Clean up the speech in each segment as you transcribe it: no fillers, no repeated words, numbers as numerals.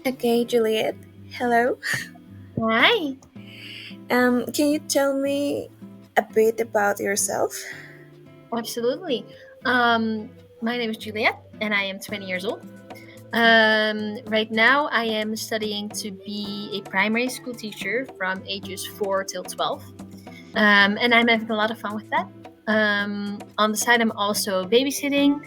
Okay, Juliet. Hello. Hi, Can you tell me a bit about yourself? absolutely. My name is Juliet, and I am 20 years old. Right now, I am studying to be a primary school teacher from ages 4 till 12, and I'm having a lot of fun with that. On the side, I'm also babysitting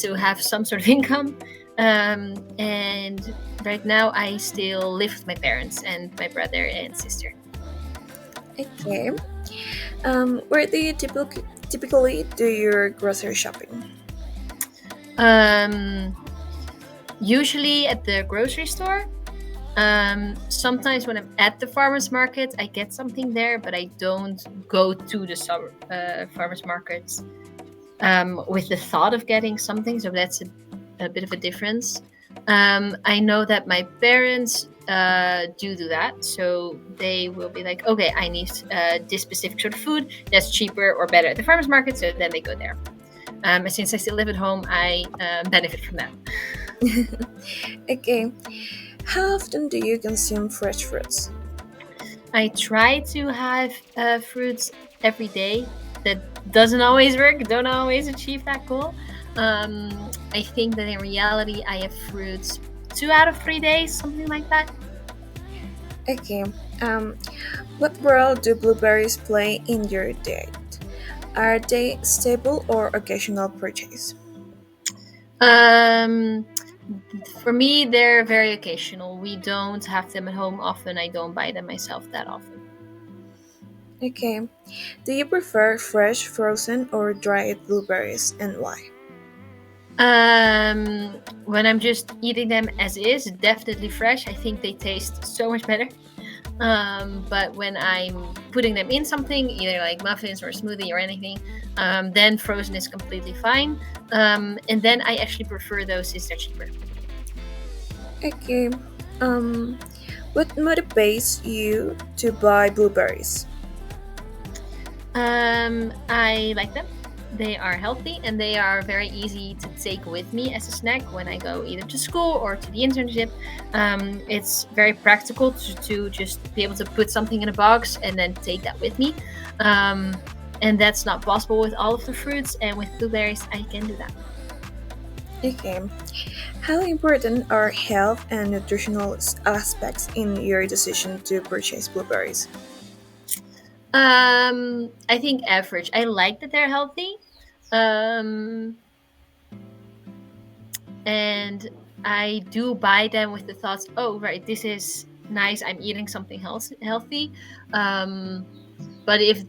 to have some sort of income. And right now, I still live with my parents and my brother and sister. Okay. Where do you typically do your grocery shopping? Um, Usually at the grocery store. Sometimes when I'm at the farmers market, I get something there, but I don't go to the farmers markets with the thought of getting something. So that's a bit of a difference. I know that my parents do that. So they will be like, okay, I need this specific sort of food that's cheaper or better at the farmers market. So then they go there. And since I still live at home, I benefit from that. Okay. How often do you consume fresh fruits? I try to have fruits every day. That doesn't always work. Don't always achieve that goal. I think that in reality, I have fruits 2 out of 3 days, something like that. Okay. Um, what role do blueberries play in your diet? Are they staple or occasional purchase? Um, for me, they're very occasional. We don't have them at home often. I don't buy them myself that often. Okay. Do you prefer fresh, frozen, or dried blueberries, and why? When I'm just eating them as is, definitely fresh. I think they taste so much better. But when I'm putting them in something, either like muffins or a smoothie or anything, then frozen is completely fine. And then I actually prefer those since they're cheaper. Okay. Um, what motivates you to buy blueberries? I like them. They are healthy and they are very easy to take with me as a snack when I go either to school or to the internship. It's very practical to just be able to put something in a box and then take that with me. Um, and that's not possible with all of the fruits. And with blueberries, I can do that. Okay. How important are health and nutritional aspects in your decision to purchase blueberries? I think average. I like that they're healthy. Um, and I do buy them with the thoughts, oh, right, this is nice. I'm eating something healthy. Um, but if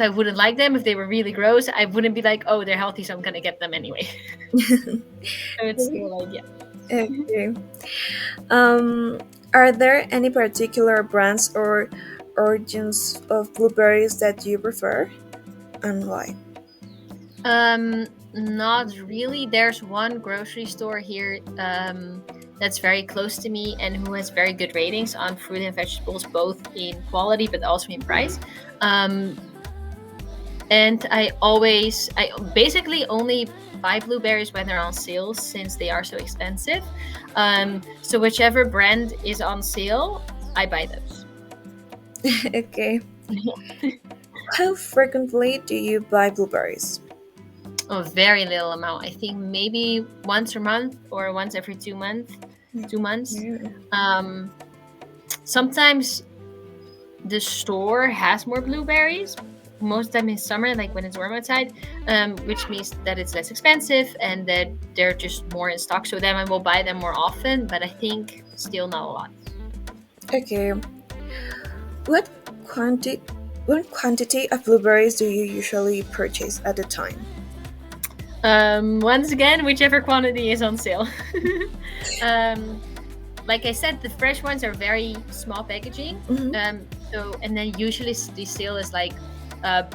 I wouldn't like them, if they were really gross, I wouldn't be like, oh, they're healthy, so I'm gonna get them anyway. So it's still like, yeah. Okay. Um, are there any particular brands or origins of blueberries that you prefer, and why? Not really. There's one grocery store here that's very close to me and who has very good ratings on fruit and vegetables, both in quality but also in price. Um, and I basically only buy blueberries when they're on sale since they are so expensive. So whichever brand is on sale, I buy those. Okay. How frequently do you buy blueberries? A very little amount. I think maybe once a month or once every 2 months. 2 months. Yeah. Um, Sometimes the store has more blueberries. Most of them in summer, like when it's warm outside, which means that it's less expensive and that they're just more in stock. So then I will buy them more often, but I think still not a lot. Okay. What quanti what quantity of blueberries do you usually purchase at a time? Once again, whichever quantity is on sale. um, like I said, the fresh ones are very small packaging. Mhm. And then usually the sale is like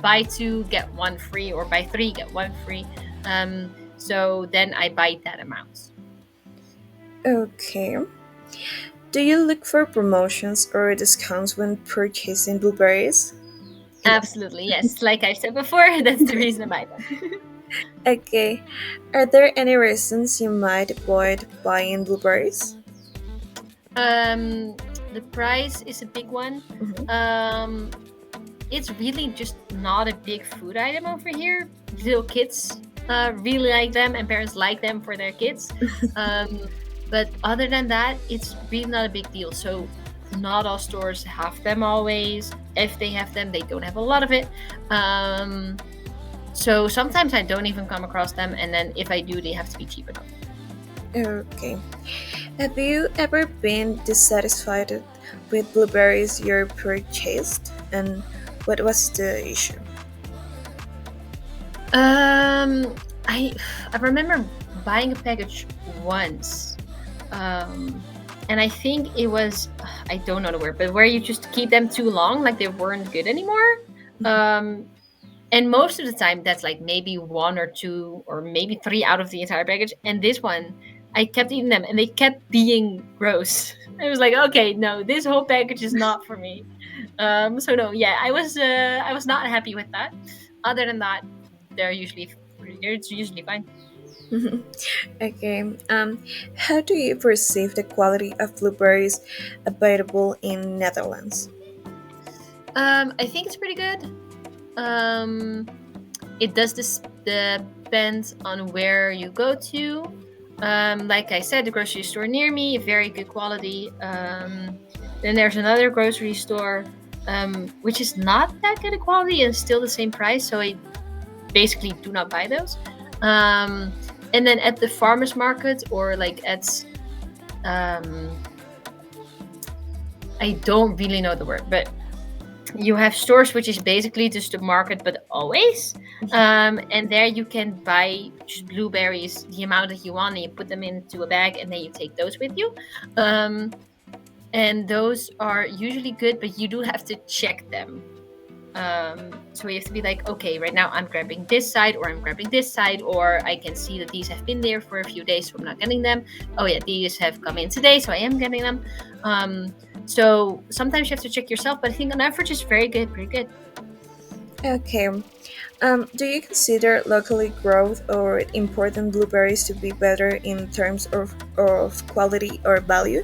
buy two get one free or buy three get one free. So then I buy that amount. Okay. Do you look for promotions or discounts when purchasing blueberries? Yes. Absolutely, yes. Like I said before, that's the reason I buy them. Okay. Are there any reasons you might avoid buying blueberries? Um, the price is a big one. Mhm. Um, it's really just not a big food item over here. Little kids really like them, and parents like them for their kids. Um, but other than that, it's really not a big deal. So not all stores have them always. If they have them, they don't have a lot of it. So sometimes I don't even come across them, and then if I do, they have to be cheap enough. Okay. Have you ever been dissatisfied with blueberries you purchased, and what was the issue? Um, I I remember buying a package once, um, and I think it was, I don't know the word, but where you just keep them too long, like they weren't good anymore. Um, and most of the time, that's like maybe one or two or maybe three out of the entire package. And this one, I kept eating them, and they kept being gross. I was like, okay, no, this whole package is not for me. So no, yeah, I was not happy with that. Other than that, they're usually it's usually fine. Okay. How do you perceive the quality of blueberries available in Netherlands? I think it's pretty good. Um, it does this depend on where you go to. Like I said, the grocery store near me, very good quality. Then there's another grocery store, which is not that good a quality and still the same price. So I basically do not buy those. Um, and then at the farmers market or like at um, I don't really know the word, but you have stores which is basically just a market but always, and there you can buy just blueberries the amount that you want, and you put them into a bag and then you take those with you. Um, and those are usually good, but you do have to check them. So you have to be like, okay, right now I'm grabbing this side, or I'm grabbing this side, or I can see that these have been there for a few days, so I'm not getting them. Oh yeah, these have come in today, so I am getting them. So sometimes you have to check yourself, but I think on average it's very good, pretty good. Okay. Do you consider locally grown or imported blueberries to be better in terms of quality or value?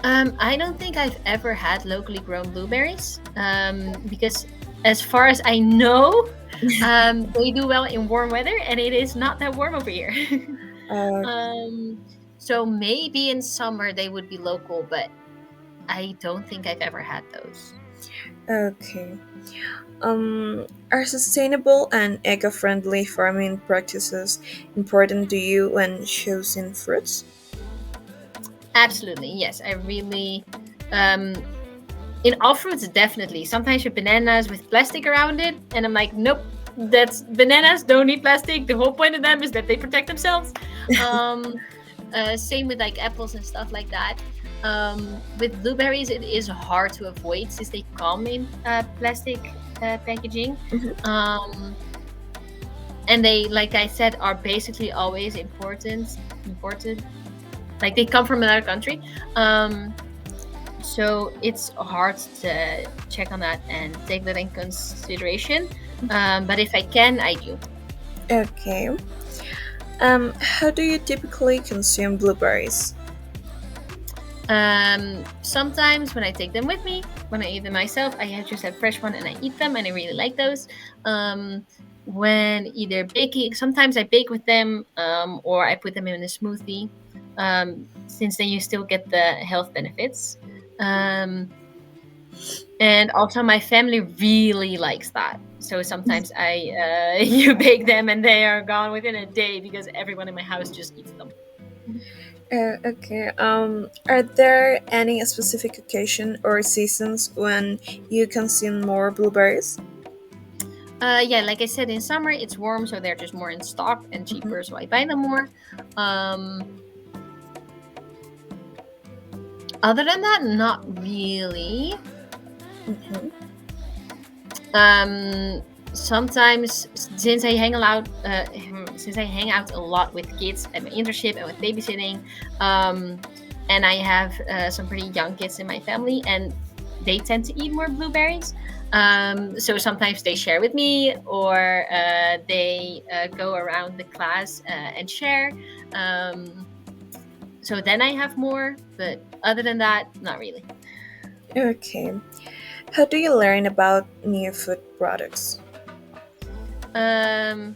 I don't think I've ever had locally grown blueberries, because as far as I know, they do well in warm weather, and it is not that warm over here. Uh, um, so maybe in summer they would be local, but I don't think I've ever had those. okay. Are sustainable and eco-friendly farming practices important to you when choosing fruits? Absolutely, yes. I really, um, in all fruits, definitely. Sometimes with bananas with plastic around it, and I'm like, nope, that's bananas don't need plastic. The whole point of them is that they protect themselves. Um, Same with like apples and stuff like that. With blueberries, it is hard to avoid since they come in plastic packaging. Mhm. Um, and they, like I said, are basically always imported. Like they come from another country. So it's hard to check on that and take that in consideration. But if I can, I do. Okay. How do you typically consume blueberries? Sometimes when I take them with me, when I eat them myself, just have fresh one and I eat them, and I really like those. Um, when either baking, sometimes I bake with them, or I put them in a smoothie, since then you still get the health benefits. Um, and also my family really likes that. So sometimes I you bake them and they are gone within a day because everyone in my house just eats them. Okay. Are there any specific occasion or seasons when you consume more blueberries? Yeah, like I said, in summer it's warm, so they're just more in stock and Mhm. cheaper, so I buy them more. Um, Other than that, not really. Mhm. Um, Sometimes since I hang out a lot with kids at my internship and with babysitting, um, and I have some pretty young kids in my family, and they tend to eat more blueberries. So sometimes they share with me, or they go around the class and share. Um, So then I have more, but other than that, not really. Okay. How do you learn about new food products? Um,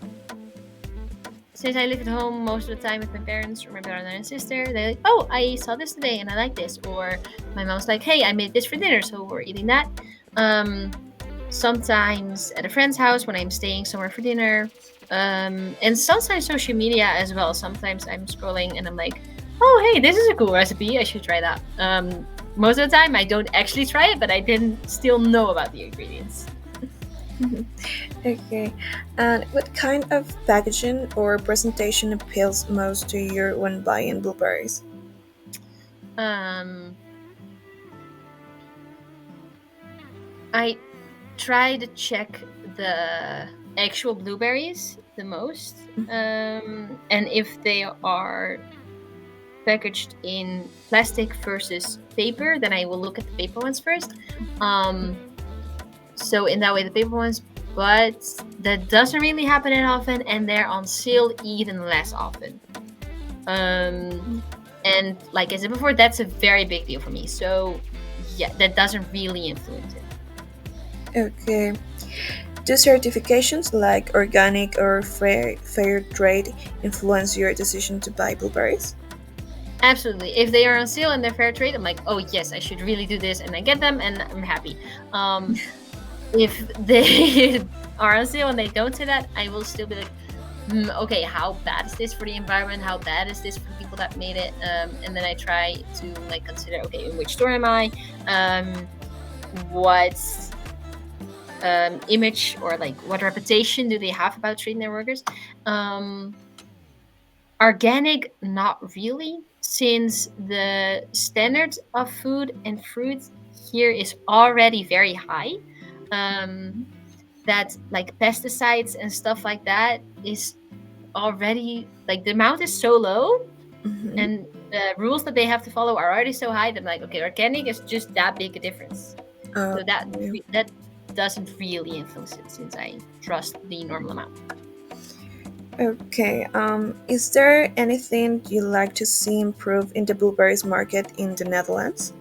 since I live at home most of the time with my parents or my brother and sister, they're like, "Oh, I saw this today and I like this," or my mom's like, "Hey, I made this for dinner, so we're eating that." Um, Sometimes at a friend's house when I'm staying somewhere for dinner, and sometimes social media as well. Sometimes I'm scrolling and I'm like, "Oh, hey, this is a cool recipe. I should try that." Most of the time, I don't actually try it, but I didn't still know about the ingredients. Okay. And what kind of packaging or presentation appeals most to you when buying blueberries? Um, I try to check the actual blueberries the most, and if they are packaged in plastic versus paper, then I will look at the paper ones first. Um, so in that way, the paper ones, but that doesn't really happen that often, and they're on sale even less often. Um, and like I said before, that's a very big deal for me. So yeah, that doesn't really influence it. Okay. Do certifications like organic or fair trade influence your decision to buy blueberries? Absolutely. If they are on sale and they're fair trade, I'm like, oh yes, I should really do this, and I get them, and I'm happy. If they are on sale and they don't say that, I will still be like, okay, how bad is this for the environment? How bad is this for the people that made it? And then I try to like consider, okay, in which store am I? What image or like what reputation do they have about treating their workers? Um, Organic, not really, since the standards of food and fruits here is already very high. Um, that like pesticides and stuff like that is already like the amount is so low, Mm-hmm. and the rules that they have to follow are already so high that I'm like, okay, organic is just that big a difference. So Okay. that doesn't really influence it since I trust the normal amount. Okay. Is there anything you like to see improve in the blueberries market in the Netherlands?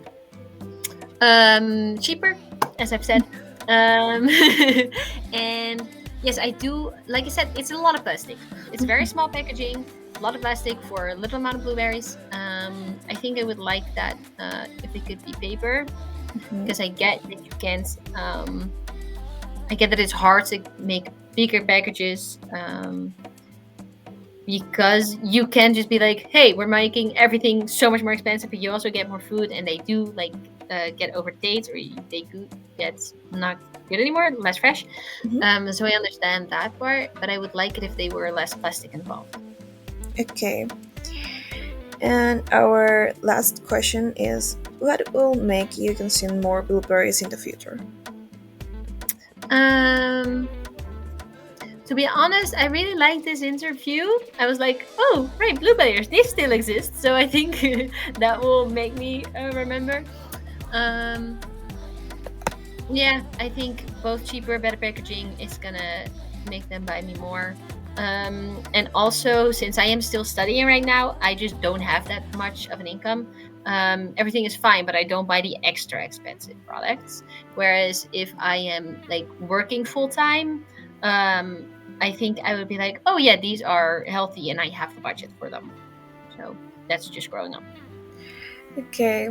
Cheaper, as I've said. Um, and yes, I do. Like I said, it's a lot of plastic. It's very small packaging, a lot of plastic for a little amount of blueberries. I think I would like that if it could be paper, Mhm. because I get that you can't. I get that it's hard to make bigger packages. Because you can just be like, hey, we're making everything so much more expensive, but you also get more food, and they do like get over dates, or they do get not good anymore, less fresh. Mhm. So I understand that part, but I would like it if they were less plastic involved. Okay. And our last question is what will make you consume more blueberries in the future? Um, to be honest, I really liked this interview. I was like, oh, right, blueberries, they still exist. So I think that will make me remember. Um, Yeah, I think both cheaper, better packaging is gonna make them buy me more. And also, since I am still studying right now, I just don't have that much of an income. Everything is fine, but I don't buy the extra expensive products. Whereas if I am like working full time, um, I think I would be like, oh yeah, these are healthy, and I have the budget for them. So that's just growing up. Okay.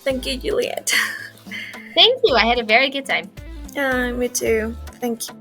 Thank you, Juliet. Thank you. I had a very good time. Me too. Thank you.